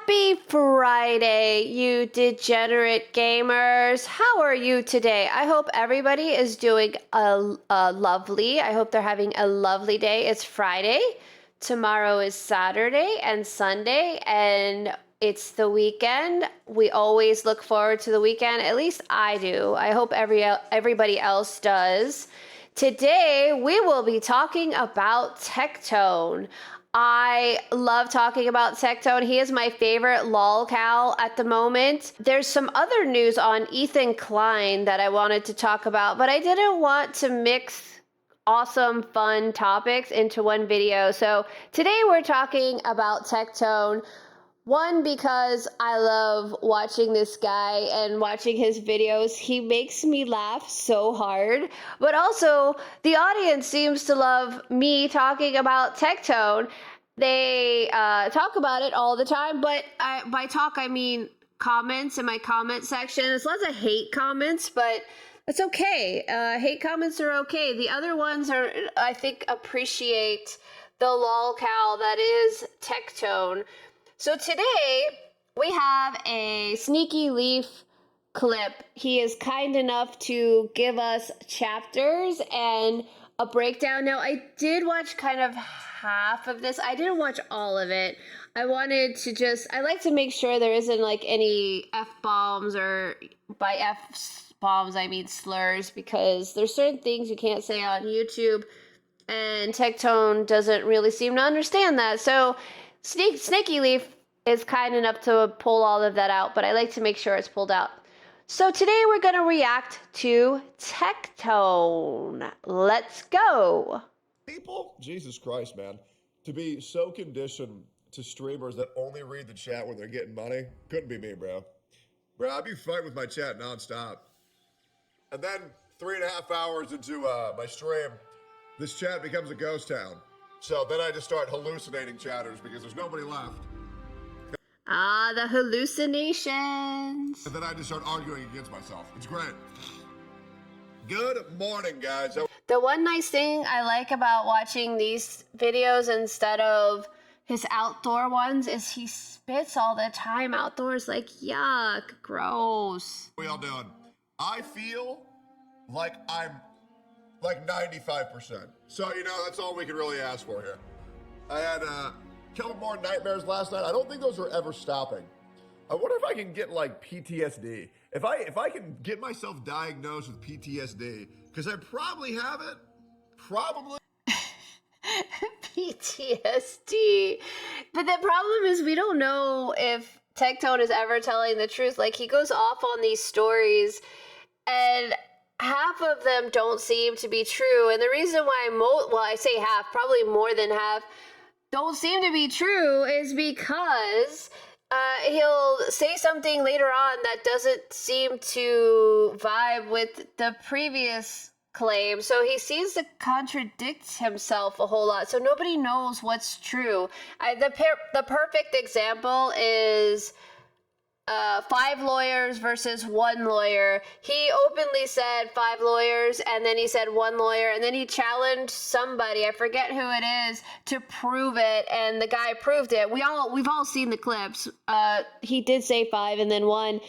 Happy Friday, you degenerate gamers. How are you today? I hope everybody is doing lovely. I hope they're having a lovely day. It's Friday. Tomorrow is Saturday and Sunday, and it's the weekend. We always look forward to the weekend. At least I do. I hope everybody else does. Today, we will be talking about Tectone. I love talking about Tectone. He is my favorite lolcow at the moment. There's some other news on Ethan Klein that I wanted to talk about, but I didn't want to mix awesome, fun topics into one video. So today we're talking about Tectone. One, because I love watching this guy and watching his videos. He makes me laugh so hard. But also, the audience seems to love me talking about Tectone. They talk about it all the time, but by talk, I mean comments in my comment section. There's lots of hate comments, but it's okay. Hate comments are okay. The other ones are, I think, appreciate the lolcow that is Tectone. So today, we have a Sneaky Leaf clip. He is kind enough to give us chapters and a breakdown. Now, I did watch kind of half of this. I didn't watch all of it. I like to make sure there isn't like any F-bombs, or by F-bombs, I mean slurs, because there's certain things you can't say on YouTube, and Tectone doesn't really seem to understand that. So Snaky Leaf is kind enough to pull all of that out, but I like to make sure it's pulled out. So today we're going to react to Tectone. Let's go. People, Jesus Christ, man, to be so conditioned to streamers that only read the chat when they're getting money, couldn't be me, bro. Bro, I'd be fighting with my chat nonstop. And then 3.5 hours into my stream, this chat becomes a ghost town. So then I just start hallucinating chatters because there's nobody left. Ah, the hallucinations. And then I just start arguing against myself. It's great. Good morning, guys. The one nice thing I like about watching these videos instead of his outdoor ones is he spits all the time outdoors, like, yuck, gross. What y'all doing? I feel like I'm like 95%. So, you know, that's all we can really ask for here. I had a couple more nightmares last night. I don't think those are ever stopping. I wonder if I can get like PTSD. If I can get myself diagnosed with PTSD, because I probably have it. Probably. PTSD. But the problem is we don't know if Tectone is ever telling the truth. Like, he goes off on these stories and half of them don't seem to be true. And the reason why I say half, probably more than half, don't seem to be true is because he'll say something later on that doesn't seem to vibe with the previous claim. So he seems to contradict himself a whole lot. So nobody knows what's true. The perfect example is 5 lawyers versus 1 lawyer. He openly said 5 lawyers, and then he said 1 lawyer, and then he challenged somebody, I forget who it is, to prove it, and the guy proved it. We've all seen the clips. He did say 5 and then 1,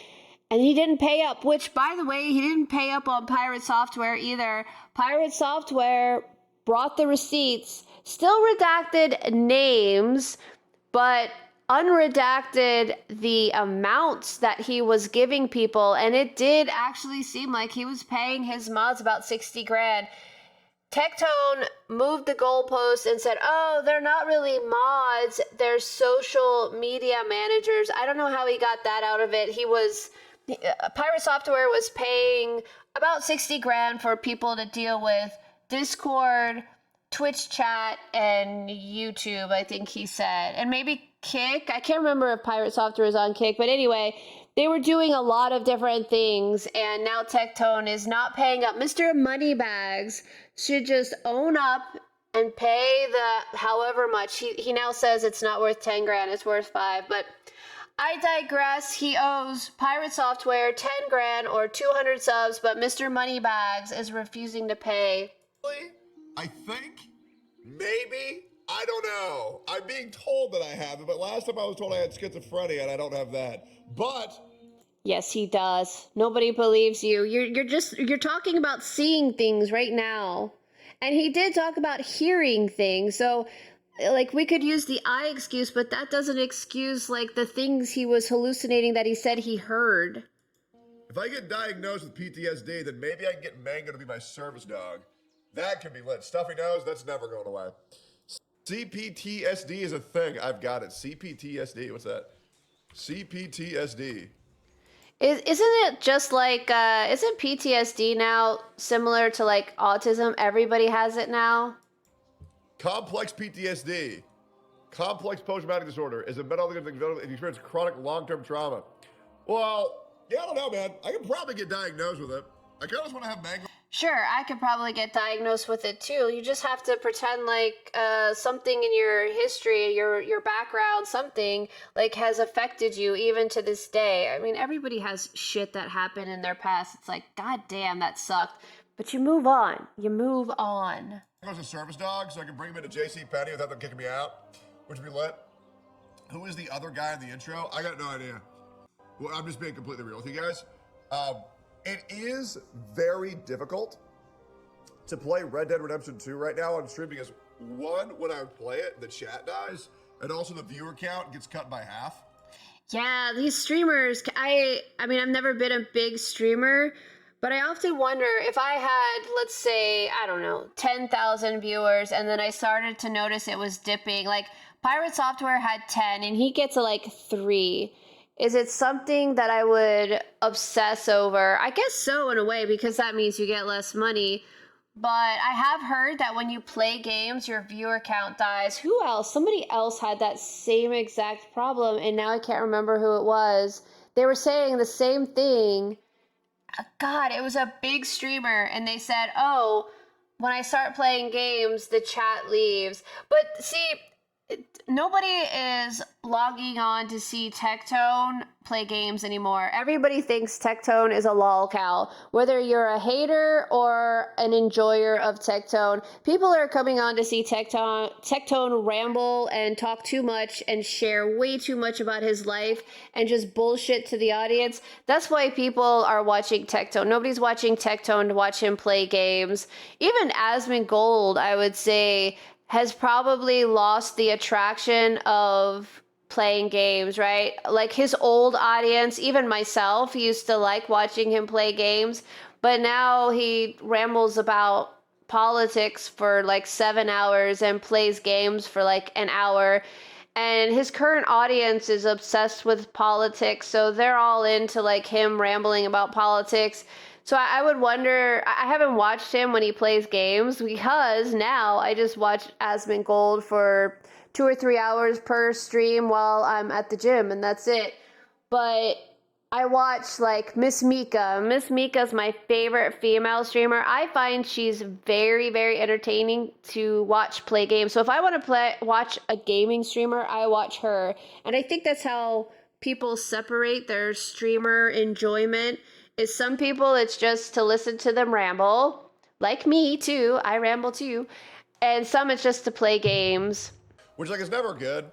and he didn't pay up, which, by the way, he didn't pay up on Pirate Software either. Pirate Software brought the receipts, still redacted names, but unredacted the amounts that he was giving people, and it did actually seem like he was paying his mods about 60 grand. Tectone moved the goalpost and said, oh, they're not really mods, they're social media managers. I don't know how he got that out of it. Pirate Software was paying about 60 grand for people to deal with Discord, Twitch chat, and YouTube, I think he said. And maybe Kick. I can't remember if Pirate Software is on Kick, but anyway, they were doing a lot of different things, and now Tectone is not paying up. Mr. Moneybags should just own up and pay the however much. He now says it's not worth 10 grand, it's worth 5, but I digress. He owes Pirate Software 10 grand or 200 subs, but Mr. Moneybags is refusing to pay. I think maybe I don't know. I'm being told that I have it, but last time I was told I had schizophrenia and I don't have that. But Yes, he does. Nobody believes you. You're talking about seeing things right now. And he did talk about hearing things. So like we could use the eye excuse, but that doesn't excuse like the things he was hallucinating that he said he heard. if I get diagnosed with PTSD, then maybe I can get Mango to be my service dog. That could be lit. Stuffy nose, that's never going away. CPTSD is a thing. I've got it. CPTSD. What's that? CPTSD. Isn't it just like, isn't PTSD now similar to like autism? Everybody has it now. Complex PTSD. Complex post-traumatic disorder is a mental illness if you experience chronic long-term trauma. Well, yeah, I don't know, man. I could probably get diagnosed with it. I kind of just want to have Mango. Sure, I could probably get diagnosed with it too. You just have to pretend like something in your history, your background, something like has affected you even to this day. I mean, everybody has shit that happened in their past. It's like, God damn, that sucked. But you move on. You move on. Mango's a service dog, so I can bring him into JCPenney without them kicking me out, which would be lit. Who is the other guy in the intro? I got no idea. Well, I'm just being completely real with you guys. It is very difficult to play Red Dead Redemption 2 right now on stream because one, when I play it, the chat dies, and also the viewer count gets cut by half. Yeah, these streamers, I mean, I've never been a big streamer, but I often wonder if I had, let's say, I don't know, 10,000 viewers, and then I started to notice it was dipping. Like, Pirate Software had 10, and he gets to like 3. Is it something that I would obsess over? I guess so, in a way, because that means you get less money. But I have heard that when you play games, your viewer count dies. Who else? Somebody else had that same exact problem, and now I can't remember who it was. They were saying the same thing. God, it was a big streamer, and they said, oh, when I start playing games, the chat leaves. But see, nobody is logging on to see Tectone play games anymore. Everybody thinks Tectone is a lolcow. Whether you're a hater or an enjoyer of Tectone, people are coming on to see Tectone ramble and talk too much and share way too much about his life and just bullshit to the audience. That's why people are watching Tectone. Nobody's watching Tectone to watch him play games. Even Asmongold, I would say, has probably lost the attraction of playing games, right? Like his old audience, even myself, used to like watching him play games, but now he rambles about politics for like 7 hours and plays games for like an hour. And his current audience is obsessed with politics, so they're all into like him rambling about politics. So I would wonder, I haven't watched him when he plays games because now I just watch Asmongold for 2 or 3 hours per stream while I'm at the gym, and that's it. But I watch like Miss Mika. Miss Mika's my favorite female streamer. I find she's very, very entertaining to watch play games. So if I want to watch a gaming streamer, I watch her. And I think that's how people separate their streamer enjoyment. Is some people, it's just to listen to them ramble, like me too, I ramble too, and some it's just to play games. Which, like, is never good.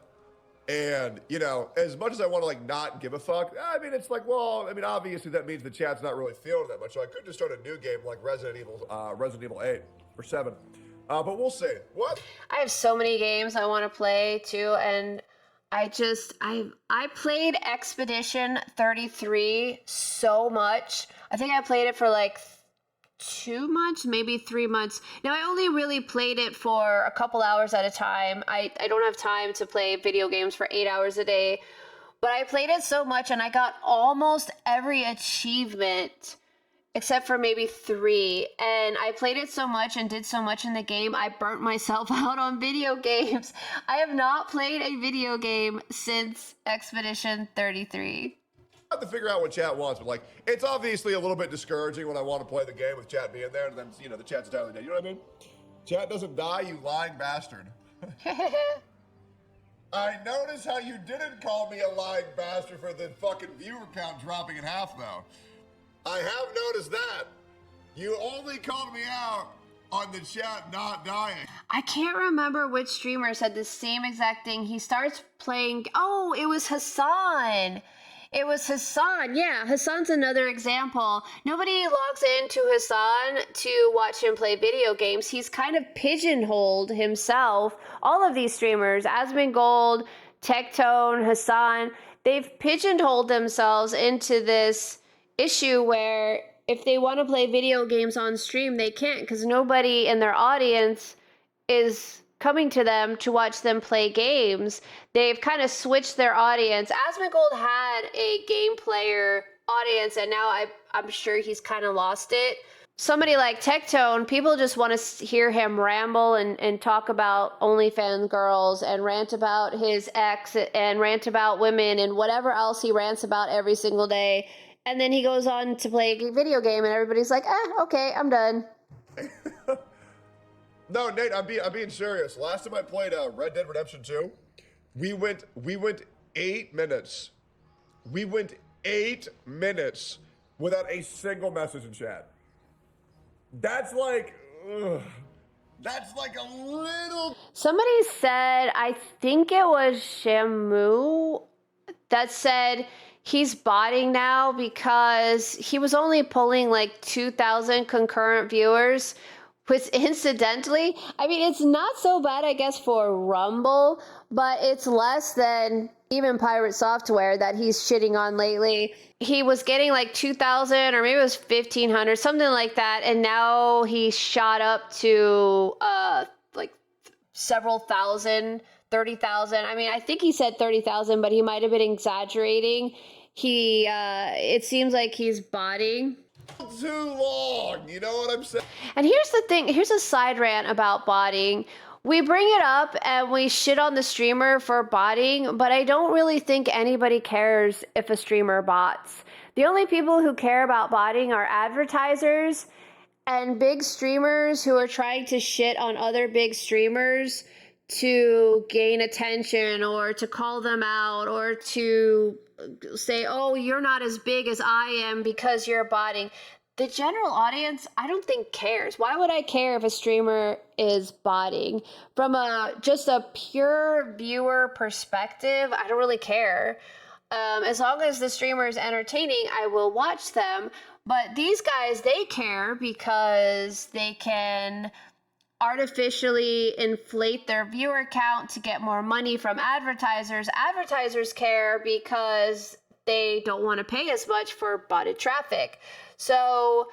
And, you know, as much as I want to, like, not give a fuck, I mean, it's like, well, I mean, obviously that means the chat's not really feeling that much. So I could just start a new game like Resident Evil 8 or 7. But we'll see. What? I have so many games I want to play too, and I played Expedition 33 so much. I think I played it for like 2 months, maybe 3 months. Now, I only really played it for a couple hours at a time. I don't have time to play video games for 8 hours a day. But I played it so much, and I got almost every achievement except for maybe 3. And I played it so much and did so much in the game, I burnt myself out on video games. I have not played a video game since Expedition 33. I have to figure out what chat wants, but like, it's obviously a little bit discouraging when I want to play the game with chat being there, and then, you know, the chat's entirely dead. You know what I mean? Chat doesn't die, you lying bastard. I noticed how you didn't call me a lying bastard for the fucking viewer count dropping in half, though. I have noticed that. You only called me out on the chat not dying. I can't remember which streamer said the same exact thing. He starts playing. Oh, it was Hassan. It was Hassan. Yeah, Hassan's another example. Nobody logs into Hassan to watch him play video games. He's kind of pigeonholed himself. All of these streamers, Asmongold, Tectone, Hassan, they've pigeonholed themselves into this issue where if they want to play video games on stream, they can't because nobody in their audience is coming to them to watch them play games. They've kind of switched their audience. Asmongold had a game player audience, and now I'm sure he's kind of lost it. Somebody like Tectone, people just want to hear him ramble and talk about OnlyFans girls and rant about his ex and rant about women and whatever else he rants about every single day. And then he goes on to play a video game and everybody's like, okay, I'm done. No, Nate, I'm being serious. Last time I played Red Dead Redemption 2, we went 8 minutes. We went 8 minutes without a single message in chat. That's like a little. Somebody said, I think it was Shamu, that said he's botting now because he was only pulling like 2,000 concurrent viewers. Which incidentally, I mean, it's not so bad, I guess, for Rumble, but it's less than even Pirate Software that he's shitting on lately. He was getting like 2,000 or maybe it was 1,500, something like that, and now he shot up to like several thousand, 30,000. I mean, I think he said 30,000, but he might have been exaggerating. It seems like he's botting. Too long, you know what I'm saying? And here's the thing, here's a side rant about botting. We bring it up and we shit on the streamer for botting, but I don't really think anybody cares if a streamer bots. The only people who care about botting are advertisers and big streamers who are trying to shit on other big streamers to gain attention or to call them out or to say, oh, you're not as big as I am because you're botting. The general audience, I don't think cares. Why would I care if a streamer is botting? From just a pure viewer perspective, I don't really care. As long as the streamer is entertaining, I will watch them. But these guys, they care because they can artificially inflate their viewer count to get more money from advertisers. Advertisers care because they don't want to pay as much for botted traffic. So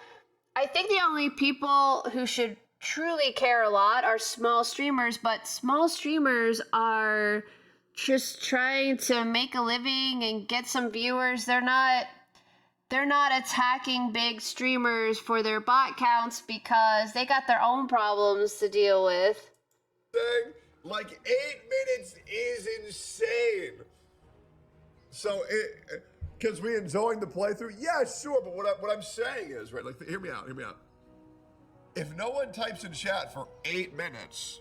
I think the only people who should truly care a lot are small streamers, but small streamers are just trying to make a living and get some viewers. They're not attacking big streamers for their bot counts because they got their own problems to deal with. Like 8 minutes is insane. So because we enjoying the playthrough? Yeah, sure, but what I'm saying is, right, like, hear me out. If no one types in chat for 8 minutes,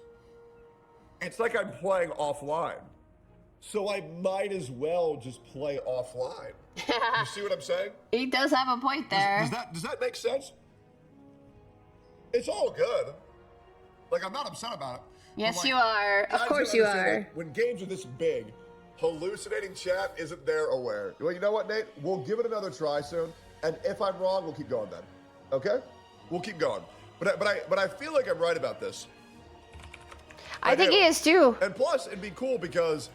it's like I'm playing offline. So I might as well just play offline. You see what I'm saying? He does have a point there. Does that make sense? It's all good. Like, I'm not upset about it. Yes, like, you are. Of course you are. When games are this big, hallucinating chat isn't there aware. Well, you know what, Nate? We'll give it another try soon, and if I'm wrong, we'll keep going then. Okay? We'll keep going. But I feel like I'm right about this. I think he is too. And plus, it'd be cool because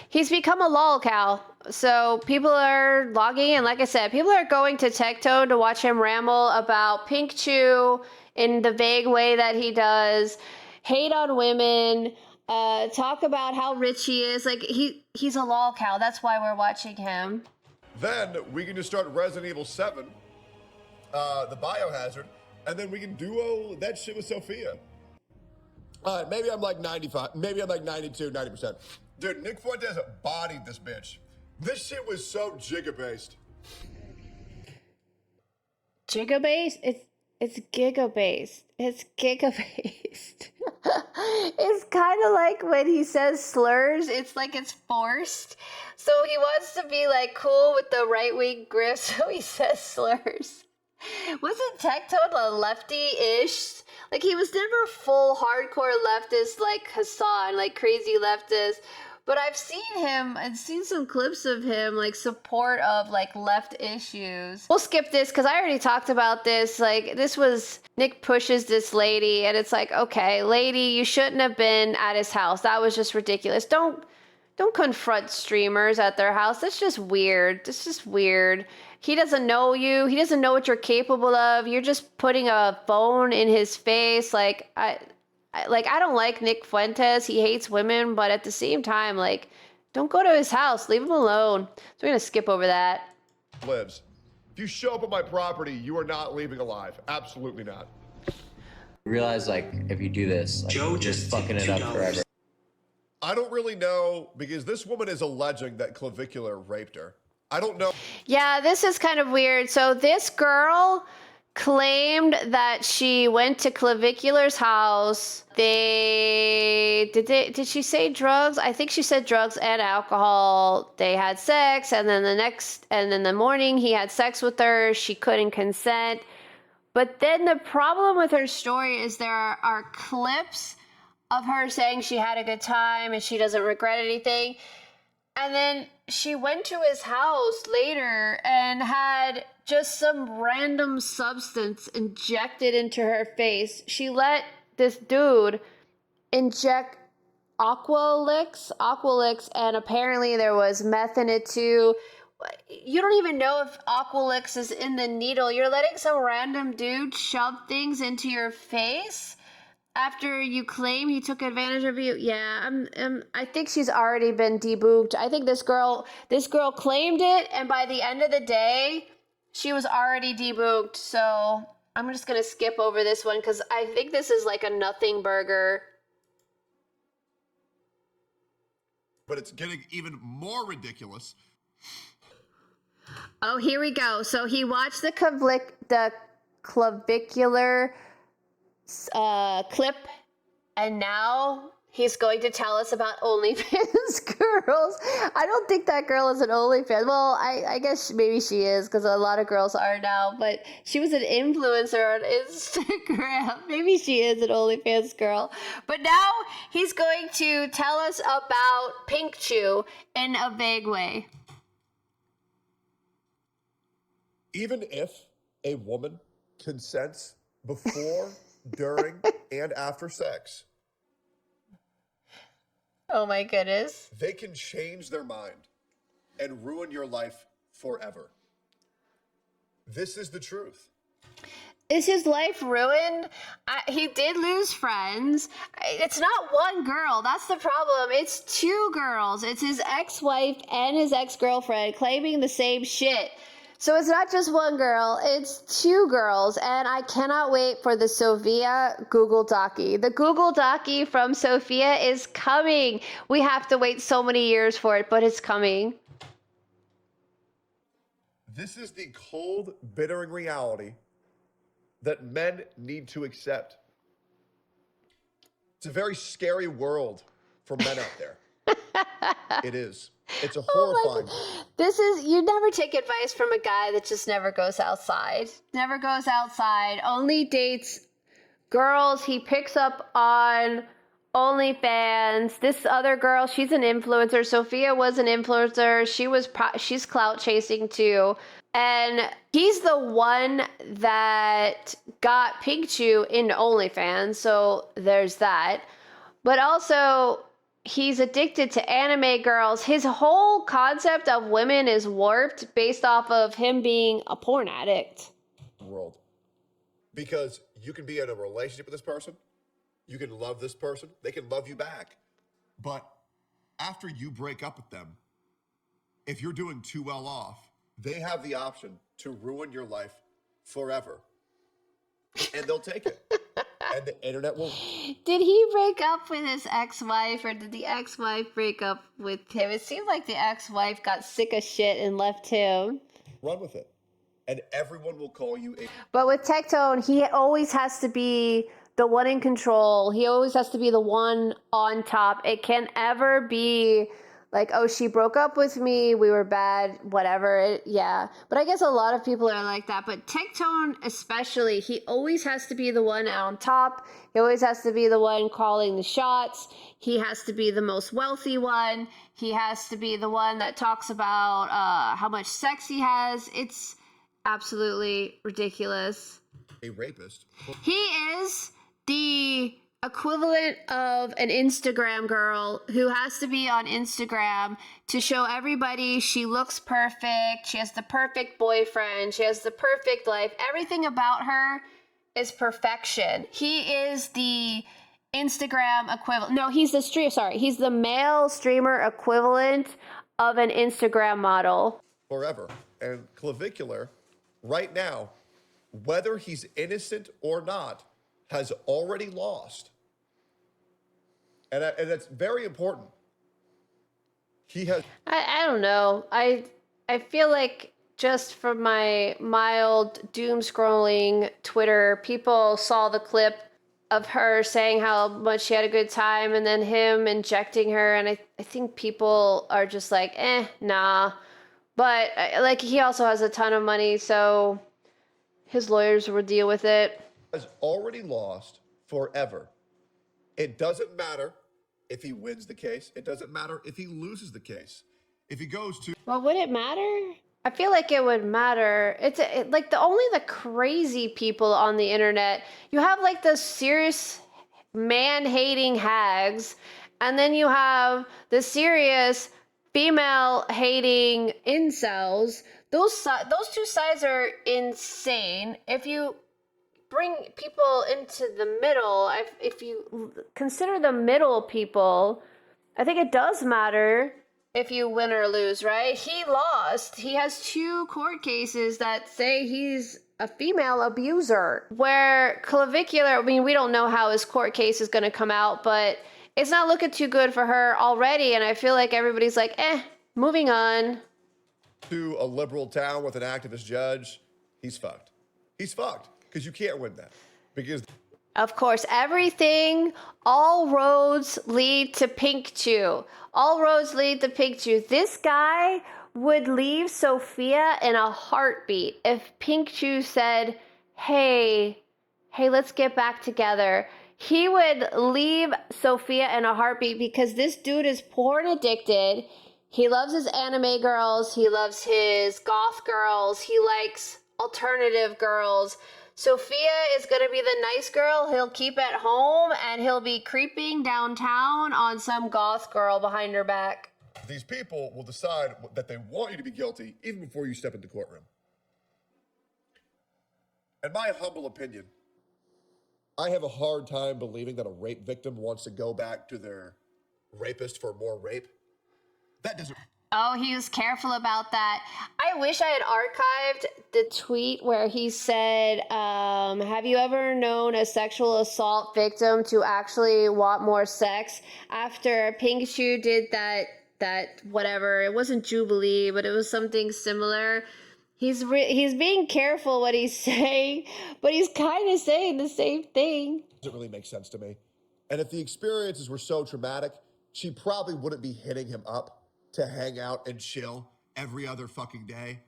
he's become a lolcow. So people are logging in. Like I said, people are going to Tectone to watch him ramble about Pinkchyu in the vague way that he does, hate on women, talk about how rich he is. Like, he's a lolcow. That's why we're watching him. Then we can just start Resident Evil 7, the Biohazard, and then we can duo that shit with Sophia. All right, maybe I'm like 95, maybe I'm like 92, 90%. Dude, Nick Fuentes bodied this bitch. This shit was so giga-based. Giga-based? It's giga-based. It's giga-based. It's kind of like when he says slurs, it's like it's forced. So he wants to be like cool with the right-wing grip, so he says slurs. Wasn't Tectone a lefty-ish? Like, he was never full hardcore leftist like Hassan, like crazy leftist. But I've seen him and seen some clips of him, like, support of, like, left issues. We'll skip this because I already talked about this. Like, this was Nick pushes this lady, and it's like, okay, lady, you shouldn't have been at his house. That was just ridiculous. Don't confront streamers at their house. That's just weird. It's just weird. He doesn't know you. He doesn't know what you're capable of. You're just putting a phone in his face. Like, I don't like Nick Fuentes. He hates women, but at the same time, like, don't go to his house. Leave him alone. So we're gonna skip over that. Lives. If you show up at my property, you are not leaving alive. Absolutely not. Realize, like, if you do this, like, Joe you're just fucking it up forever. I don't really know, because this woman is alleging that Clavicular raped her. I don't know. Yeah, this is kind of weird. So this girl claimed that she went to Clavicular's house. Did she say drugs? I think she said drugs and alcohol. They had sex, and then the morning he had sex with her. She couldn't consent. But then the problem with her story is there are clips of her saying she had a good time and she doesn't regret anything. And then she went to his house later and had just some random substance injected into her face. She let this dude inject Aqualix, and apparently there was meth in it too. You don't even know if Aqualix is in the needle. You're letting some random dude shove things into your face after you claim he took advantage of you. Yeah, I think she's already been debunked. I think this girl claimed it, and by the end of the day, she was already debunked. So I'm just gonna skip over this one because I think this is like a nothing burger. But it's getting even more ridiculous. Oh, here we go. So he watched the Clavicular clip, and now he's going to tell us about OnlyFans girls. I don't think that girl is an OnlyFans. Well, I guess maybe she is, because a lot of girls are now, but she was an influencer on Instagram. Maybe she is an OnlyFans girl. But now he's going to tell us about Pinkchyu in a vague way. Even if a woman consents before, during, and after sex, oh my goodness, they can change their mind and ruin your life forever. This is the truth. Is his life ruined? He did lose friends. It's not one girl. That's the problem. It's two girls. It's his ex-wife and his ex-girlfriend claiming the same shit. So it's not just one girl, it's two girls, and I cannot wait for the Sophia Google Docie. The Google Docie from Sophia is coming. We have to wait so many years for it, but it's coming. This is the cold, bittering reality that men need to accept. It's a very scary world for men out there. It is. It's a horrifying. You never take advice from a guy that just never goes outside. Never goes outside. Only dates girls he picks up on OnlyFans. This other girl, she's an influencer. Sophia was an influencer. She's clout chasing too. And he's the one that got Pinkchyu into OnlyFans. So there's that. But also, he's addicted to anime girls. His whole concept of women is warped based off of him being a porn addict. World. Because you can be in a relationship with this person, you can love this person, they can love you back. But after you break up with them, if you're doing too well off, they have the option to ruin your life forever. And they'll take it. And the internet will. Did he break up with his ex-wife, or did the ex-wife break up with him? It seemed like the ex-wife got sick of shit and left him. Run with it. And everyone will call you a. But with Tectone, he always has to be the one in control. He always has to be the one on top. It can ever be like, oh, she broke up with me, we were bad, whatever. Yeah. But I guess a lot of people are like that. But Tectone especially, he always has to be the one on top. He always has to be the one calling the shots. He has to be the most wealthy one. He has to be the one that talks about how much sex he has. It's absolutely ridiculous. A rapist. He is the equivalent of an Instagram girl who has to be on Instagram to show everybody she looks perfect, she has the perfect boyfriend, she has the perfect life. Everything about her is perfection. He is the Instagram equivalent. No, he's the male streamer equivalent of an Instagram model. Forever. And Clavicular, right now, whether he's innocent or not, has already lost. And that's very important. He has... I don't know. I feel like just from my mild doom scrolling Twitter, people saw the clip of her saying how much she had a good time and then him injecting her. And I think people are just like, nah. But like, he also has a ton of money, so his lawyers will deal with it. Has already lost forever. It doesn't matter if he wins the case. It doesn't matter if he loses the case. If he goes to... Well, would it matter? I feel like it would matter. It's like only the crazy people on the internet. You have like the serious man-hating hags, and then you have the serious female-hating incels. Those two sides are insane. If you bring people into the middle, if you consider the middle people, I think it does matter if you win or lose, right? He lost. He has 2 court cases that say he's a female abuser. Where Clavicular, I mean, we don't know how his court case is going to come out, but it's not looking too good for her already, and I feel like everybody's like, moving on. To a liberal town with an activist judge, he's fucked. He's fucked. Because you can't win that. Because... Of course, all roads lead to Pinkchyu. All roads lead to Pinkchyu. This guy would leave Sophia in a heartbeat if Pinkchyu said, hey, let's get back together. He would leave Sophia in a heartbeat because this dude is porn addicted. He loves his anime girls. He loves his goth girls. He likes alternative girls. Sophia is going to be the nice girl he'll keep at home, and he'll be creeping downtown on some goth girl behind her back. These people will decide that they want you to be guilty even before you step into the courtroom. In my humble opinion, I have a hard time believing that a rape victim wants to go back to their rapist for more rape. That doesn't... Oh, he was careful about that. I wish I had archived the tweet where he said, have you ever known a sexual assault victim to actually want more sex? After Pinkchyu did that whatever, it wasn't Jubilee, but it was something similar. He's being careful what he's saying, but he's kind of saying the same thing. Doesn't really make sense to me. And if the experiences were so traumatic, she probably wouldn't be hitting him up to hang out and chill every other fucking day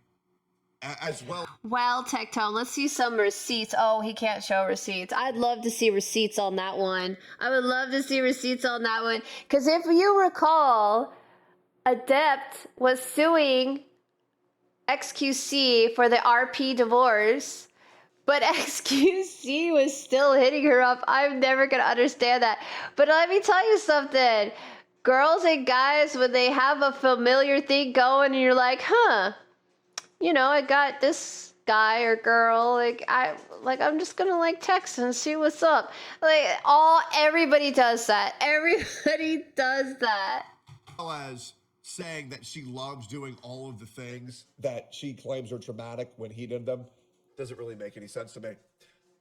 as well. Well, Tectone, let's see some receipts. Oh, he can't show receipts. I'd love to see receipts on that one. I would love to see receipts on that one. Because if you recall, Adept was suing XQC for the RP divorce, but XQC was still hitting her up. I'm never going to understand that. But let me tell you something. Girls and guys, when they have a familiar thing going and you're like, I got this guy or girl, I'm just gonna text and see what's up. Everybody does that. Everybody does that. As saying that she loves doing all of the things that she claims are traumatic when he did them doesn't really make any sense to me.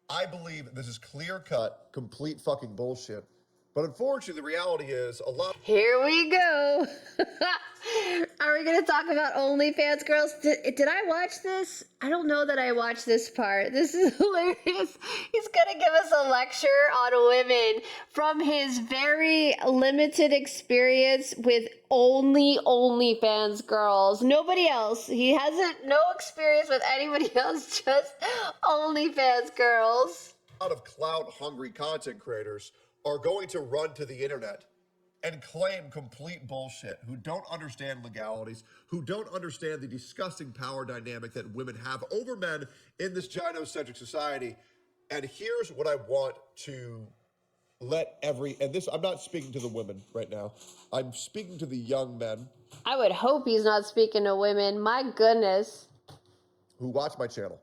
I believe this is clear-cut, complete fucking bullshit. But unfortunately, the reality is a lot... Here we go. Are we going to talk about OnlyFans girls? Did I watch this? I don't know that I watched this part. This is hilarious. He's going to give us a lecture on women from his very limited experience with only OnlyFans girls. Nobody else. He hasn't no experience with anybody else, just OnlyFans girls. A lot of clout-hungry content creators are going to run to the internet and claim complete bullshit, who don't understand legalities, who don't understand the disgusting power dynamic that women have over men in this gynocentric society. And here's what I want to and this, I'm not speaking to the women right now. I'm speaking to the young men. I would hope he's not speaking to women. My goodness. Who watch my channel.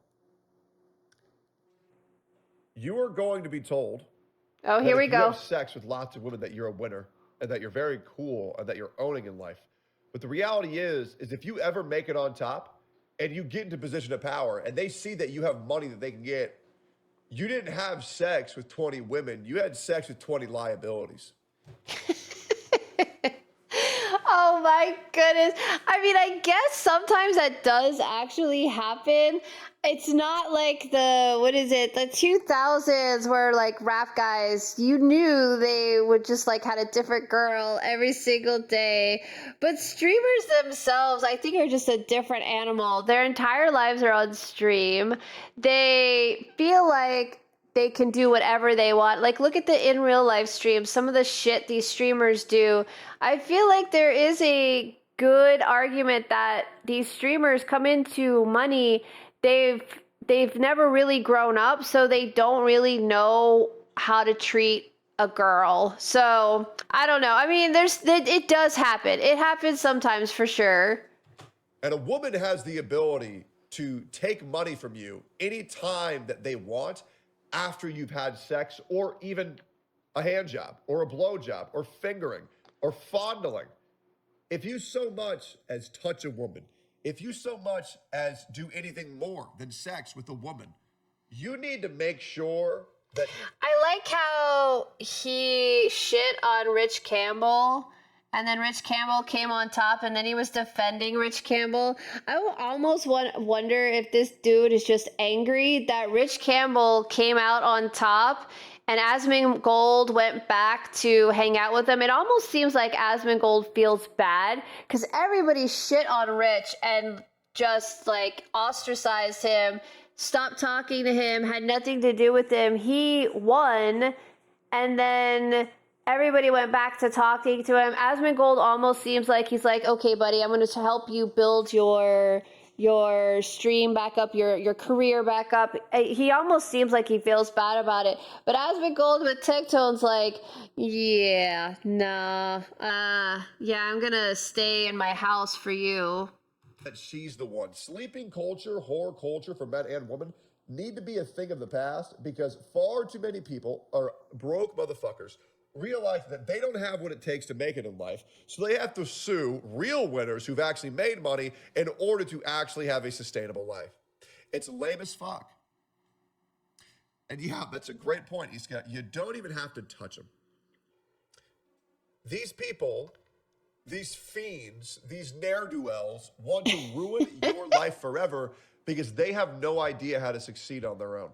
You are going to be told. Oh, here we go. You have sex with lots of women that you're a winner and that you're very cool and that you're owning in life. But the reality is if you ever make it on top and you get into position of power and they see that you have money that they can get, you didn't have sex with 20 women. You had sex with 20 liabilities. Oh my goodness. I mean, I guess sometimes that does actually happen. It's not like the 2000s where like rap guys, you knew they would just like had a different girl every single day. But streamers themselves, I think, are just a different animal. Their entire lives are on stream. They feel like they can do whatever they want. Like, look at the in real life streams, some of the shit these streamers do. I feel like there is a good argument that these streamers come into money. They've never really grown up, so they don't really know how to treat a girl. So I don't know. I mean, it does happen. It happens sometimes for sure. And a woman has the ability to take money from you anytime that they want, after you've had sex, or even a hand job or a blow job or fingering or fondling. If you so much as touch a woman, if you so much as do anything more than sex with a woman, you need to make sure that... I like how he shit on Rich Campbell, and then Rich Campbell came on top, and then he was defending Rich Campbell. I almost wonder if this dude is just angry that Rich Campbell came out on top and Asmongold went back to hang out with him. It almost seems like Asmongold feels bad because everybody shit on Rich and just like ostracized him, stopped talking to him, had nothing to do with him. He won, and then everybody went back to talking to him. Asmongold almost seems like he's like, okay, buddy, I'm going to help you build your stream back up, your career back up. He almost seems like he feels bad about it. But Asmongold with Tectone's like, yeah, nah, yeah, I'm going to stay in my house for you. That she's the one. Sleeping culture, whore culture for men and women need to be a thing of the past, because far too many people are broke motherfuckers realize that they don't have what it takes to make it in life, so they have to sue real winners who've actually made money in order to actually have a sustainable life. It's lame as fuck. And yeah, that's a great point, Iska. You don't even have to touch them. These people, these fiends, these ne'er-do-wells want to ruin your life forever because they have no idea how to succeed on their own.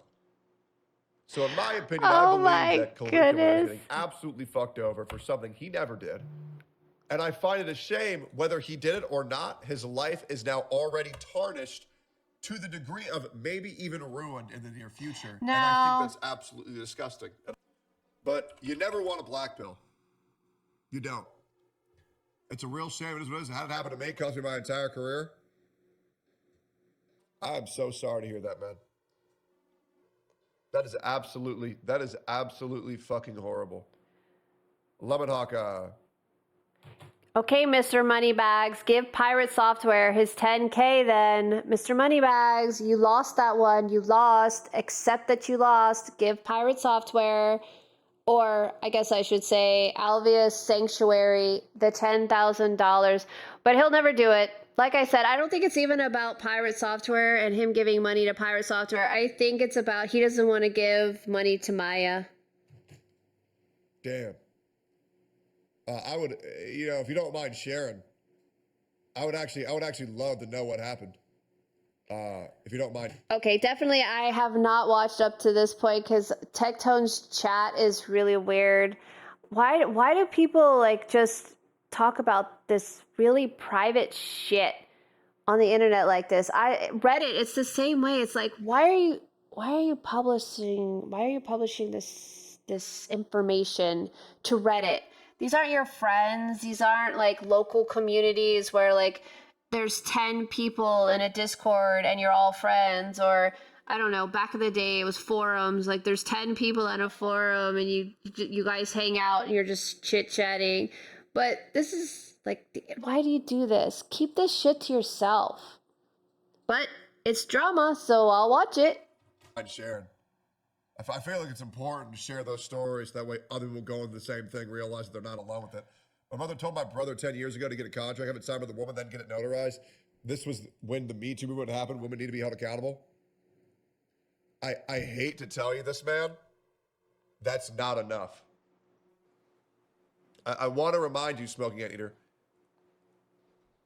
So in my opinion, I believe that Clavicular is getting absolutely fucked over for something he never did. And I find it a shame, whether he did it or not, his life is now already tarnished to the degree of maybe even ruined in the near future. No. And I think that's absolutely disgusting. But you never want a black pill. You don't. It's a real shame. It is what it is. It had it happen to me. It cost me my entire career. I'm so sorry to hear that, man. That is absolutely fucking horrible. Lemon Hawk, Okay, Mr. Moneybags, give Pirate Software his 10K then. Mr. Moneybags, you lost that one. You lost. Accept that you lost. Give Pirate Software, or I guess I should say Alveus Sanctuary, the $10,000. But he'll never do it. Like I said, I don't think it's even about Pirate Software and him giving money to Pirate Software. I think it's about he doesn't want to give money to Maya. Damn. I would, if you don't mind sharing, I would actually love to know what happened. If you don't mind. Okay, definitely. I have not watched up to this point because Tectone's chat is really weird. Why do people like just talk about this really private shit on the internet like this. Reddit, it's the same way. It's like, why are you publishing this information to Reddit? These aren't your friends. These aren't like local communities where like there's 10 people in a Discord and you're all friends, or I don't know, back in the day it was forums, like there's 10 people in a forum and you guys hang out and you're just chit-chatting. But this is like, why do you do this? Keep this shit to yourself. But it's drama, so I'll watch it. I'd share. I feel like it's important to share those stories. That way other people go into the same thing, realize that they're not alone with it. My mother told my brother 10 years ago to get a contract, have it signed with a woman, then get it notarized. This was when the Me Too movement happened. Women need to be held accountable. I hate to tell you this, man. That's not enough. I want to remind you, Smoking Anteater,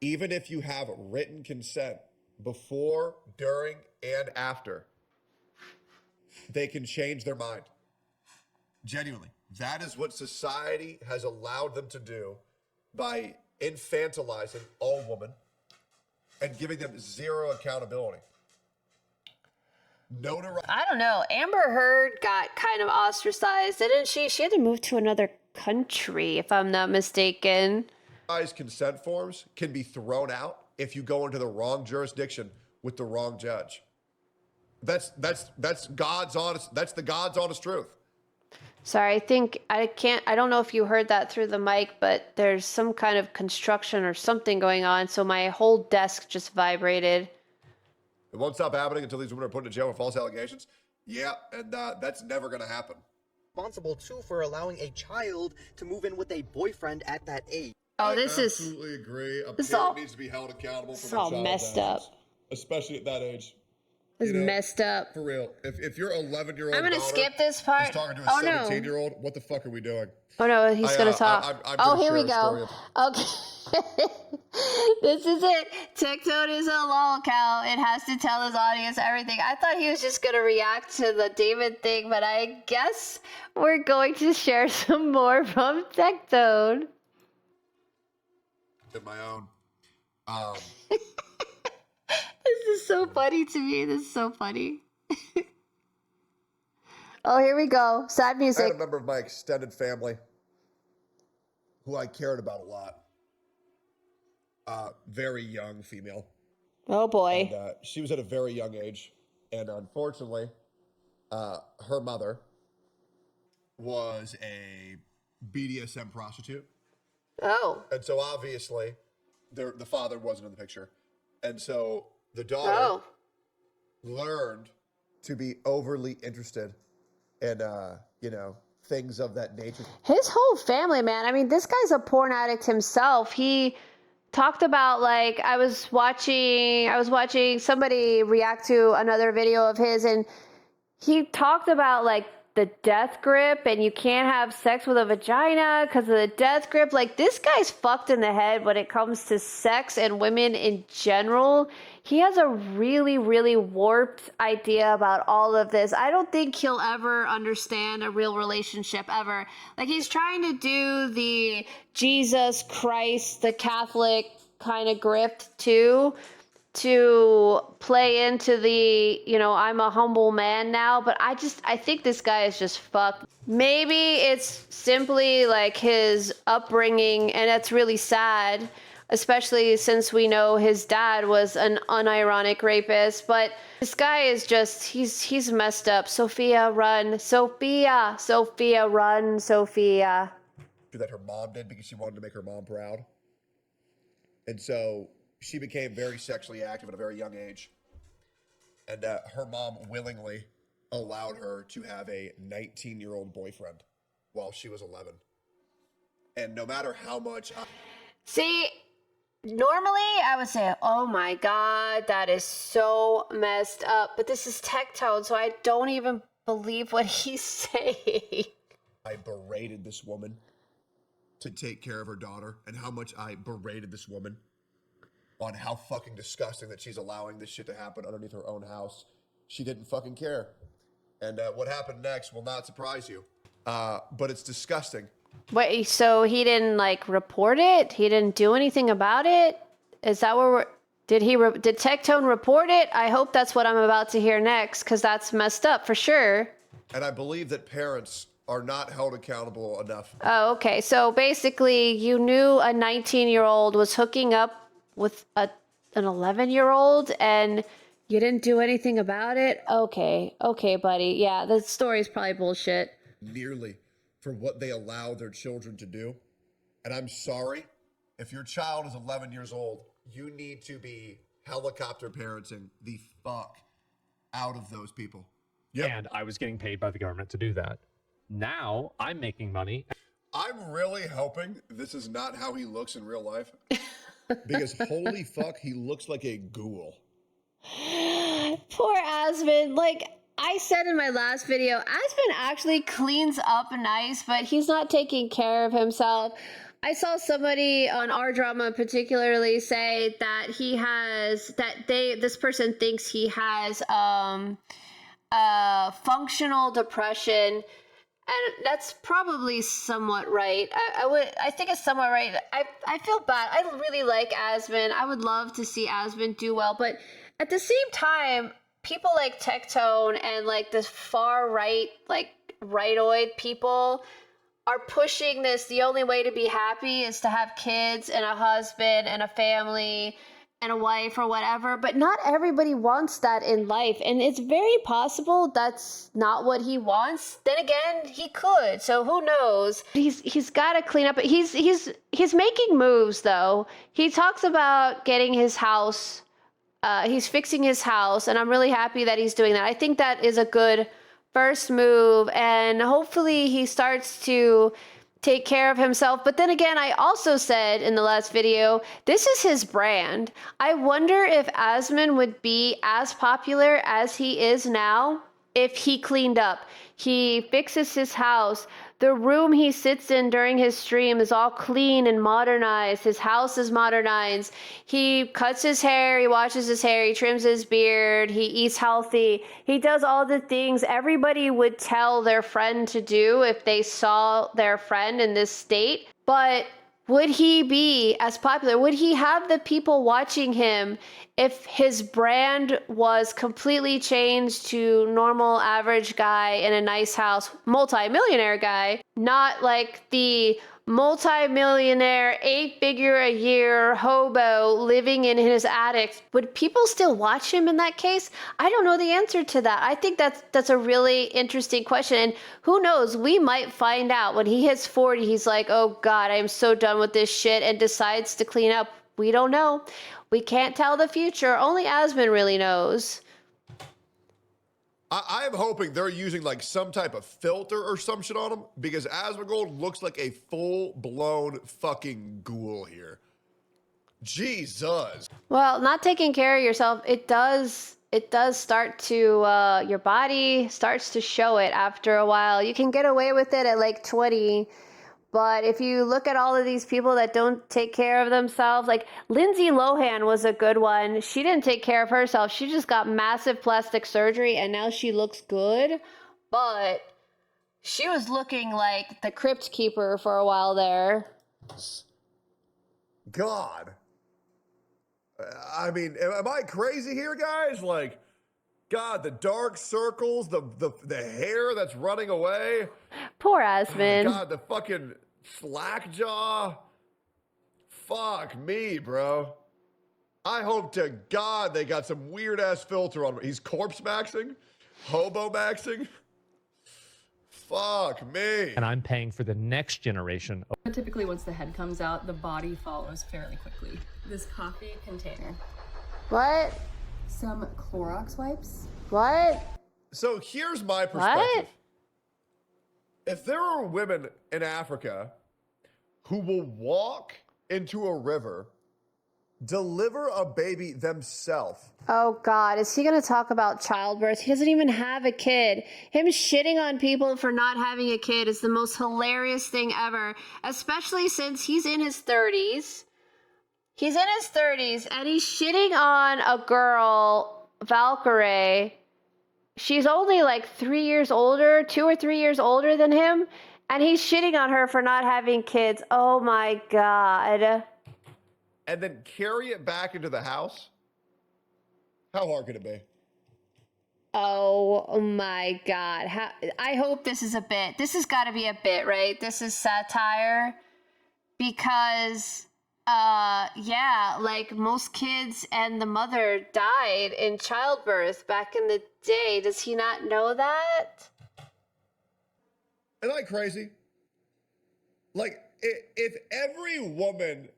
even if you have written consent before, during, and after, they can change their mind. Genuinely. That is what society has allowed them to do by infantilizing all women and giving them zero accountability. I don't know. Amber Heard got kind of ostracized, didn't she? She had to move to another country, if I'm not mistaken. Consent forms can be thrown out if you go into the wrong jurisdiction with the wrong judge. That's God's honest. That's the God's honest truth. Sorry, I don't know if you heard that through the mic, but there's some kind of construction or something going on, so my whole desk just vibrated. It won't stop happening until these women are put into jail for false allegations. Yeah, and that's never going to happen. Responsible too for allowing a child to move in with a boyfriend at that age. Oh, I this is absolutely agree. A parent needs to be held accountable for their all child's messed up. actions, especially at that age. This is messed up. For real. If your 11-year-old I'm gonna daughter skip this part. is talking to a Oh, no. 17-year-old, what the fuck are we doing? Oh no, he's gonna talk. I'm Here we share a story go. of- Okay. This is it. Tectone is a lol account. It has to tell his audience everything. I thought he was just gonna react to the David thing, but I guess we're going to share some more from Tectone. Did my own. This is so funny to me. This is so funny. Oh, here we go. Sad I had music. a member of my extended family who I cared about a lot. Very young female. Oh boy. And, she was at a very young age. And unfortunately, her mother was a BDSM prostitute. Oh. And so obviously, the father wasn't in the picture. And so the daughter learned to be overly interested in, things of that nature. His whole family, man. I mean, this guy's a porn addict himself. He talked about, like, I was watching somebody react to another video of his, and he talked about, like, the death grip, and you can't have sex with a vagina because of the death grip. Like, this guy's fucked in the head when it comes to sex and women in general. He has a really, really warped idea about all of this. I don't think he'll ever understand a real relationship ever. Like, he's trying to do the Jesus Christ, the Catholic kind of grift too, to play into the, I'm a humble man now, but I think this guy is just fucked. Maybe it's simply like his upbringing, and that's really sad, especially since we know his dad was an unironic rapist, but this guy is just, he's messed up. Sophia, run. Sophia, run, Sophia. That her mom did because she wanted to make her mom proud. And so she became very sexually active at a very young age. And her mom willingly allowed her to have a 19-year-old boyfriend while she was 11. And no matter how much... See, normally I would say, oh my God, that is so messed up. But this is Tectone, so I don't even believe what he's saying. I berated this woman to take care of her daughter, and how much I berated this woman on how fucking disgusting that she's allowing this shit to happen underneath her own house. She didn't fucking care. And what happened next will not surprise you. But it's disgusting Wait, so he didn't like report it? He didn't do anything about it? Is that where we're... Did Tectone report it? I hope that's what I'm about to hear next, because that's messed up for sure. And I believe that parents are not held accountable enough. Oh, okay. So basically, you knew a 19-year-old was hooking up with an 11-year-old, and you didn't do anything about it? Okay, buddy. Yeah, the story's probably bullshit. Nearly for what they allow their children to do. And I'm sorry, if your child is 11 years old, you need to be helicopter parenting the fuck out of those people. Yep. And I was getting paid by the government to do that. Now I'm making money. I'm really hoping this is not how he looks in real life. Because holy fuck, he looks like a ghoul. Poor Asmon. Like I said in my last video, Asmon actually cleans up nice, but he's not taking care of himself. I saw somebody on our drama particularly say that this person thinks he has functional depression, and that's probably somewhat right. I think it's somewhat right. I feel bad. I really like Asmon. I would love to see Asmon do well, but at the same time, people like Tectone and like this far right, like rightoid people are pushing this. The only way to be happy is to have kids and a husband and a family and a wife or whatever. But not everybody wants that in life. And it's very possible that's not what he wants. Then again, he could. So who knows? He's got to clean up. He's making moves though. He talks about getting his house. He's fixing his house, and I'm really happy that he's doing that. I think that is a good first move, and hopefully he starts to take care of himself. But then again, I also said in the last video, this is his brand. I wonder if Asmon would be as popular as he is now if he cleaned up. He fixes his house. The room he sits in during his stream is all clean and modernized. His house is modernized. He cuts his hair, he washes his hair, he trims his beard, he eats healthy. He does all the things everybody would tell their friend to do if they saw their friend in this state. But would he be as popular? Would he have the people watching him if his brand was completely changed to normal average guy in a nice house, multi-millionaire guy, not like the multi-millionaire, 8-figure a year hobo living in his attic? Would people still watch him in that case? I don't know the answer to that. I think that's a really interesting question. And who knows, we might find out when he hits 40, he's like, oh God, I'm so done with this shit, and decides to clean up. We don't know. We can't tell the future. Only Asmon really knows. I am hoping they're using like some type of filter or some shit on him, because Asmongold looks like a full-blown fucking ghoul here. Jesus. Well, not taking care of yourself, it does start to, your body starts to show it after a while. You can get away with it at like 20, but if you look at all of these people that don't take care of themselves, like Lindsay Lohan was a good one. She didn't take care of herself. She just got massive plastic surgery and now she looks good, but she was looking like the Crypt Keeper for a while there. God. I mean, am I crazy here, guys? Like, God, the dark circles, the hair that's running away. Poor Asmon. God, the fucking slack jaw. Fuck me, bro. I hope to God they got some weird ass filter on him. He's corpse maxing, hobo maxing. Fuck me. And I'm paying for the next generation. Typically, once the head comes out, the body follows fairly quickly. This coffee container. What? Some Clorox wipes. What? So here's my perspective. What? If there are women in Africa who will walk into a river, deliver a baby themselves. Oh God, is he going to talk about childbirth? He doesn't even have a kid. Him shitting on people for not having a kid is the most hilarious thing ever, especially since he's in his 30s. He's in his 30s and he's shitting on a girl, Valkyrie. She's only like 3 years older, 2 or 3 years older than him. And he's shitting on her for not having kids. Oh my God. and then carry it back into the house? How hard could it be? Oh my God. I hope this is a bit. This has got to be a bit, right? This is satire because, yeah, like most kids and the mother died in childbirth back in the day. Does he not know that? Am I crazy? Like, if every woman,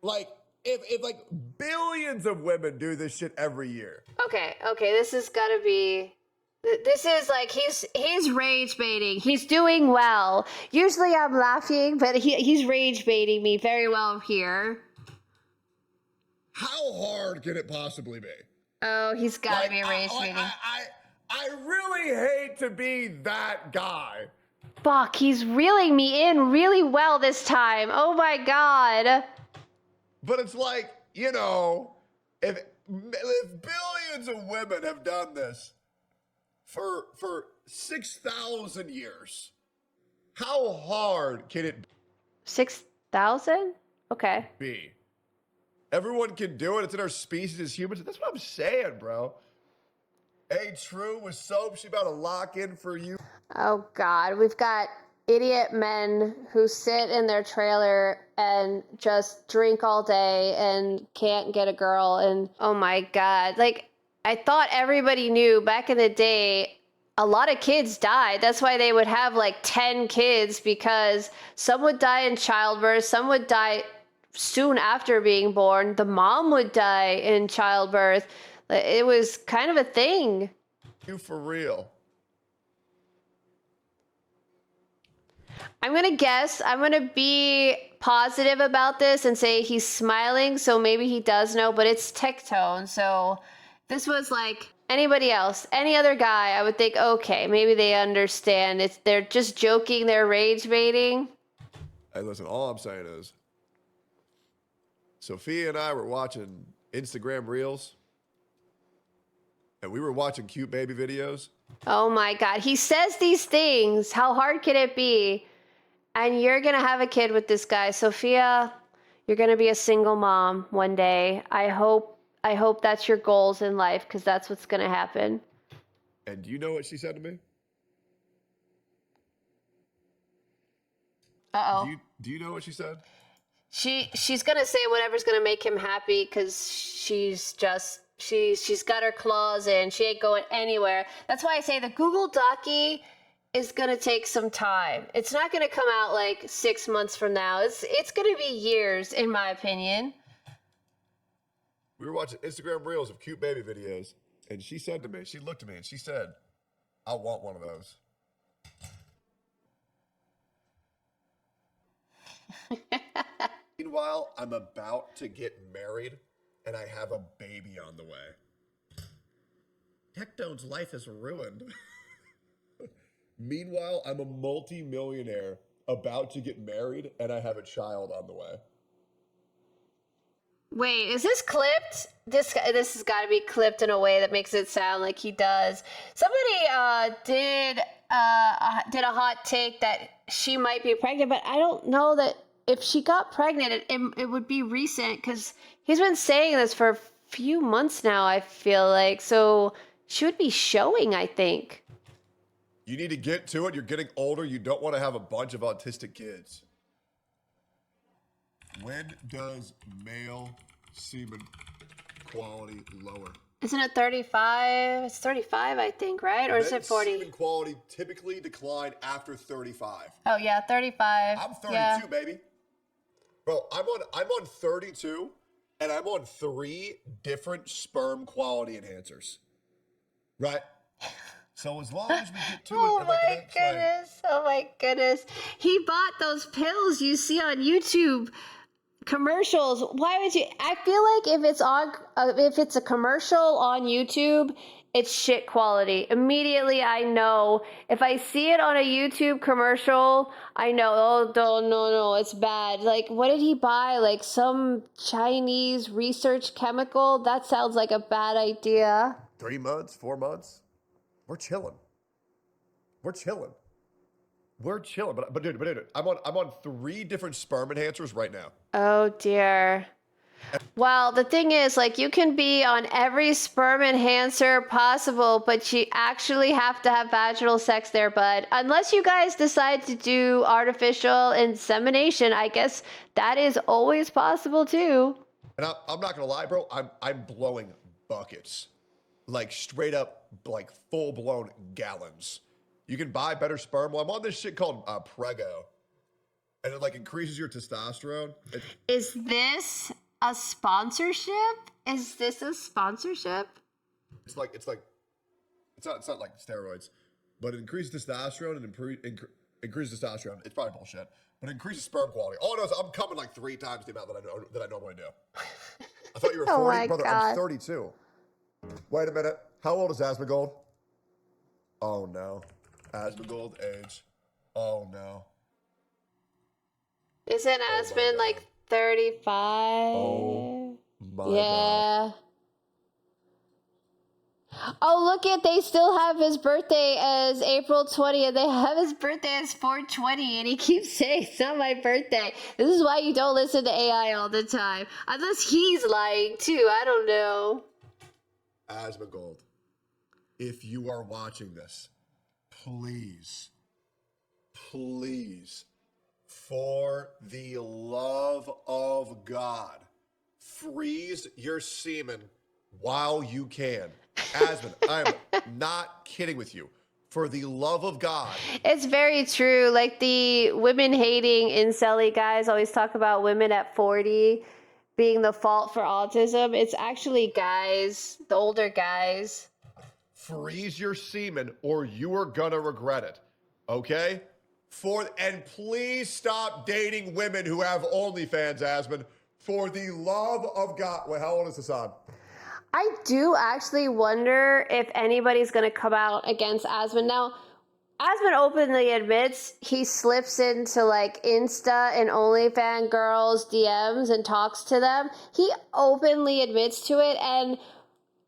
like, if like billions of women do this shit every year. Okay, this has got to be. This is like he's rage baiting. He's doing well. Usually I'm laughing, but he's rage baiting me very well here. How hard can it possibly be? Oh, he's got to be rage baiting. I really hate to be that guy. Fuck, he's reeling me in really well this time. Oh my God. But it's like, you know, if billions of women have done this for 6,000 years, how hard can it 6,000? Okay. be? Everyone can do it. It's in our species as humans. That's what I'm saying, bro. Hey, True with Soap, she about to lock in for you. Oh God, we've got idiot men who sit in their trailer and just drink all day and can't get a girl. And oh my God, like I thought everybody knew back in the day, a lot of kids died. That's why they would have like 10 kids, because some would die in childbirth, some would die soon after being born. The mom would die in childbirth. It was kind of a thing. You for real. I'm going to guess, I'm going to be positive about this and say he's smiling, so maybe he does know, but it's Tectone. So this was like anybody else, any other guy, I would think, okay, maybe they understand. They're just joking, they're rage baiting. Hey, listen, all I'm saying is, Sophia and I were watching Instagram Reels, and we were watching cute baby videos. Oh my God, he says these things. How hard can it be? And you're going to have a kid with this guy. Sophia, you're going to be a single mom one day. I hope that's your goals in life, because that's what's going to happen. And do you know what she said to me? Uh-oh. Do you know what she said? She's going to say whatever's going to make him happy, because she's got her claws in. She ain't going anywhere. That's why I say the Google Docky is going to take some time. It's not going to come out like 6 months from now. It's going to be years, in my opinion. We were watching Instagram Reels of cute baby videos, and she said to me, she looked at me, and she said, I want one of those. Meanwhile, I'm about to get married, and I have a baby on the way. Tectone's life is ruined. Meanwhile, I'm a multi-millionaire about to get married, and I have a child on the way. Wait, is this clipped? This has got to be clipped in a way that makes it sound like he does. Somebody did a hot take that she might be pregnant, but I don't know that if she got pregnant, it would be recent, because he's been saying this for a few months now, I feel like. So she would be showing, I think. You need to get to it. You're getting older. You don't want to have a bunch of autistic kids. When does male semen quality lower? Isn't it 35? It's 35, I think, right? Or is it 40? Semen quality typically decline after 35. Oh, yeah, 35. I'm 32, yeah. baby. Bro, I'm on 32, and I'm on 3 different sperm quality enhancers. Right? So as long as we get to Oh it, my goodness. Oh my goodness. He bought those pills you see on YouTube commercials. Why would you? I feel like if it's a commercial on YouTube, it's shit quality. Immediately I know. If I see it on a YouTube commercial, I know, oh no, it's bad. Like, what did he buy? Like some Chinese research chemical? That sounds like a bad idea. 3 months, 4 months, we're chilling. We're chilling, but dude, I'm on 3 different sperm enhancers right now. Oh dear. Well, the thing is, like, you can be on every sperm enhancer possible, but you actually have to have vaginal sex there, bud. Unless you guys decide to do artificial insemination, I guess that is always possible too. And I'm not gonna lie, bro. I'm blowing buckets, like straight up, like full blown gallons. You can buy better sperm. Well, I'm on this shit called Prego, and it like increases your testosterone. Is this a sponsorship? Is this a sponsorship? It's not like steroids, but it increases testosterone and increases testosterone. It's probably bullshit, but it increases sperm quality. All I know is I'm coming like 3 times the amount that I normally do. I thought you were 40, Oh my brother. God. I'm 32. Wait a minute. How old is Asmongold? Oh no, Asmongold age. Oh no. Isn't Aspen like 35? Oh my God. Yeah. Oh, look at, they still have his birthday as April 20th. They have his birthday as 420, and he keeps saying it's not my birthday. This is why you don't listen to AI all the time. Unless he's lying too. I don't know. Asmongold, if you are watching this, please, for the love of God, freeze your semen while you can. Asmon, I am not kidding with you. For the love of God. It's very true. Like, the women-hating incel guys always talk about women at 40 being the fault for autism. It's actually guys, the older guys. Freeze your semen or you are gonna regret it. Okay? And please stop dating women who have OnlyFans, Asmon. For the love of God. Wait, how old is Hassan? I do actually wonder if anybody's going to come out against Asmon. Now, Asmon openly admits he slips into like Insta and OnlyFans girls' DMs and talks to them. He openly admits to it, and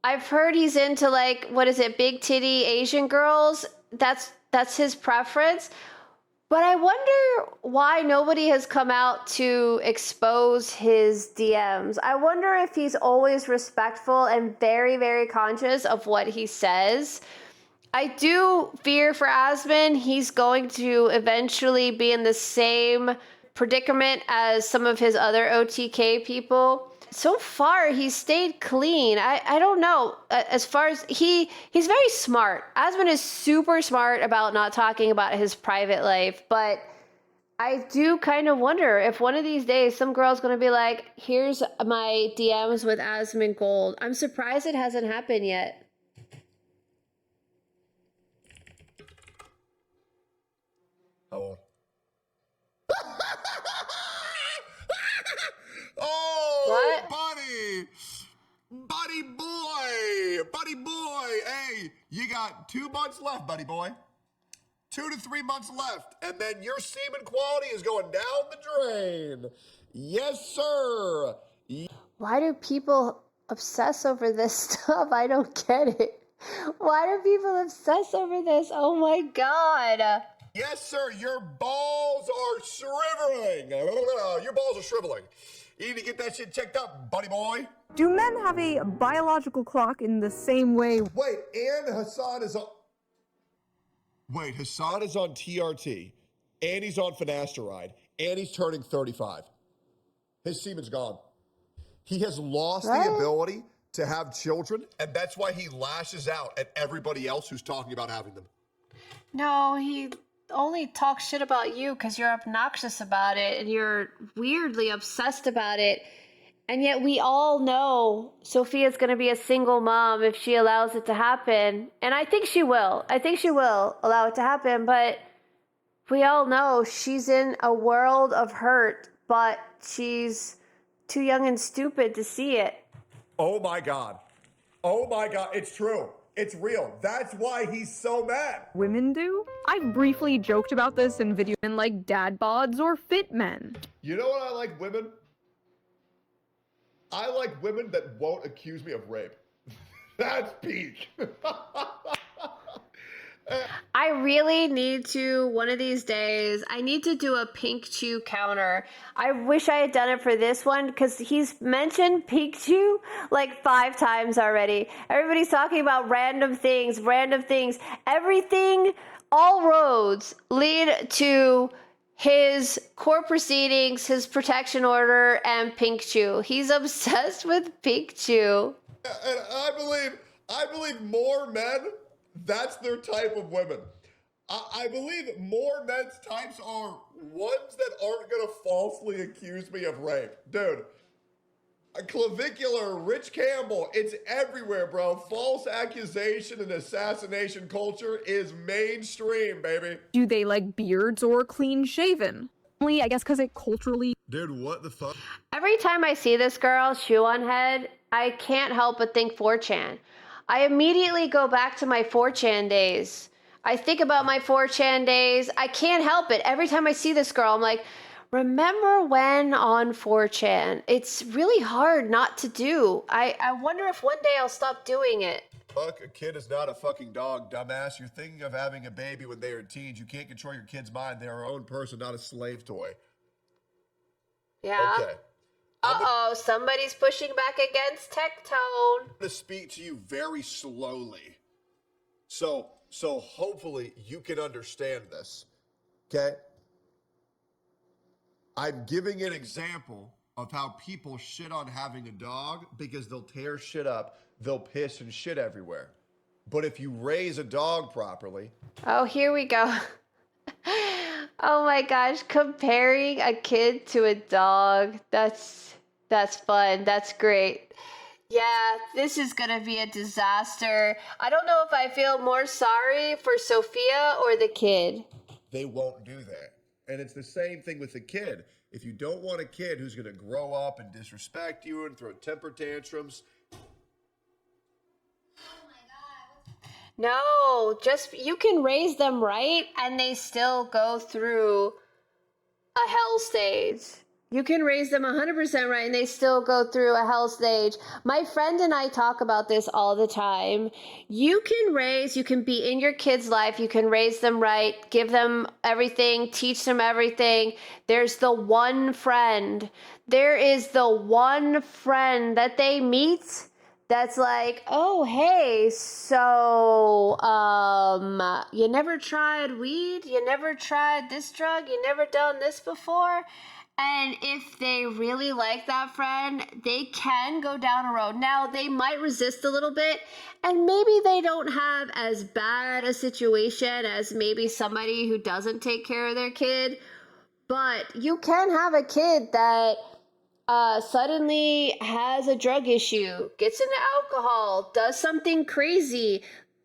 I've heard he's into like, what is it, big titty Asian girls. That's his preference. But I wonder why nobody has come out to expose his DMs. I wonder if he's always respectful and very, very conscious of what he says. I do fear for Asmon. He's going to eventually be in the same predicament as some of his other OTK people. So far, he's stayed clean. I don't know. As far as he's very smart. Asmon is super smart about not talking about his private life, but I do kind of wonder if one of these days some girl's going to be like, here's my DMs with Asmongold. I'm surprised it hasn't happened yet. How old? Oh, What? buddy boy. Hey, you got 2 months left, buddy boy. 2 to 3 months left, and then your semen quality is going down the drain. Yes, sir. Why do people obsess over this stuff? I don't get it. Why do people obsess over this? Oh my God. Yes, sir. Your balls are shriveling. Your balls are shriveling. You need to get that shit checked up, buddy boy. Do men have a biological clock in the same way? Wait, and Hassan is on. Wait, Hassan is on TRT, and he's on finasteride, and he's turning 35. His semen's gone. He has lost the ability to have children, and that's why he lashes out at everybody else who's talking about having them. No, he only talks shit about you because you're obnoxious about it and you're weirdly obsessed about it. And yet we all know Sophia's going to be a single mom if she allows it to happen. And I think she will. I think she will allow it to happen. But we all know she's in a world of hurt, but she's too young and stupid to see it. Oh my God. Oh my God. It's true. It's real. That's why he's so mad. Women do? I've briefly joked about this in videos like dad bods or fit men. You know what I like women? I like women that won't accuse me of rape. That's peak. I really need to, one of these days, I need to do a Pinkchyu counter. I wish I had done it for this one because he's mentioned Pinkchyu like 5 times already. Everybody's talking about random things, everything, all roads lead to his court proceedings, his protection order, and Pinkchyu. He's obsessed with Pinkchyu. And I believe more men, that's their type of women. I believe more men's types are ones that aren't gonna falsely accuse me of rape. Dude, Clavicular, Rich Campbell, it's everywhere, bro. False accusation and assassination culture is mainstream, baby. Do they like beards or clean shaven? Only, I guess, because it culturally. Dude, what the fuck? Every time I see this girl, shoe on head, I can't help but think 4chan. I immediately go back to my 4chan days. I think about my 4chan days. I can't help it. Every time I see this girl, I'm like, remember when on 4chan? It's really hard not to do. I wonder if one day I'll stop doing it. Fuck, a kid is not a fucking dog, dumbass. You're thinking of having a baby when they are teens. You can't control your kid's mind. They are their own person, not a slave toy. Yeah. Okay. Uh-oh, somebody's pushing back against Tectone. I'm going to speak to you very slowly. So hopefully you can understand this. Okay? I'm giving an example of how people shit on having a dog because they'll tear shit up, they'll piss and shit everywhere. But if you raise a dog properly... Oh, here we go. Oh my gosh, comparing a kid to a dog. That's fun. That's great. Yeah, this is gonna be a disaster. I don't know if I feel more sorry for Sophia or the kid. They won't do that. And it's the same thing with the kid. If you don't want a kid who's going to grow up and disrespect you and throw temper tantrums. No, just you can raise them right and they still go through a hell stage. You can raise them 100% right and they still go through a hell stage. My friend and I talk about this all the time. You can be in your kid's life, you can raise them right, give them everything, teach them everything. There's the one friend. There is the one friend that they meet that's like, oh, hey, so, you never tried weed? You never tried this drug? You never done this before? And if they really like that friend, they can go down a road. Now, they might resist a little bit, and maybe they don't have as bad a situation as maybe somebody who doesn't take care of their kid. But you can have a kid that suddenly has a drug issue, gets into alcohol, does something crazy.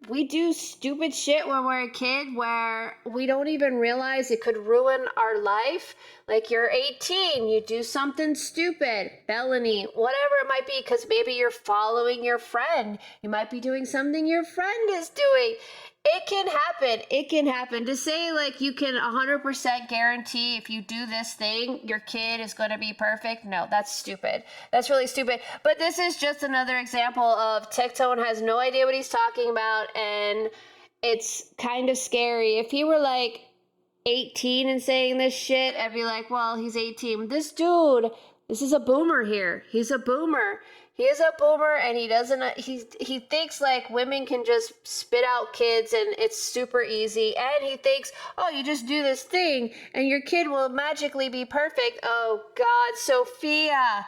We do stupid shit when we're a kid where we don't even realize it could ruin our life. Like you're 18, you do something stupid, felony, whatever it might be, because maybe you're following your friend. You might be doing something your friend is doing. It can happen. It can happen. To say like you can 100% guarantee if you do this thing, your kid is going to be perfect. No, that's stupid. That's really stupid. But this is just another example of Tectone has no idea what he's talking about. And it's kind of scary. If he were like 18 and saying this shit, I'd be like, well, he's 18. This dude, this is a boomer here. He's a boomer. He is a boomer and he thinks like women can just spit out kids and it's super easy. And he thinks, oh, you just do this thing and your kid will magically be perfect. Oh God, Sophia.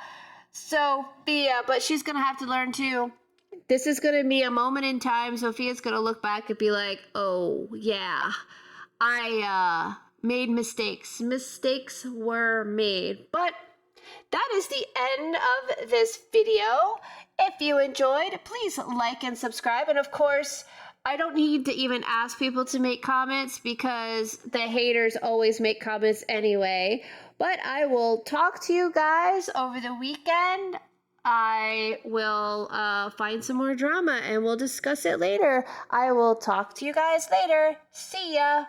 But she's going to have to learn too. This is going to be a moment in time. Sophia's going to look back and be like, oh yeah, I made mistakes. Mistakes were made. But that is the end of this video. If you enjoyed, please like and subscribe. And of course, I don't need to even ask people to make comments because the haters always make comments anyway. But I will talk to you guys over the weekend. I will find some more drama and we'll discuss it later. I will talk to you guys later. See ya.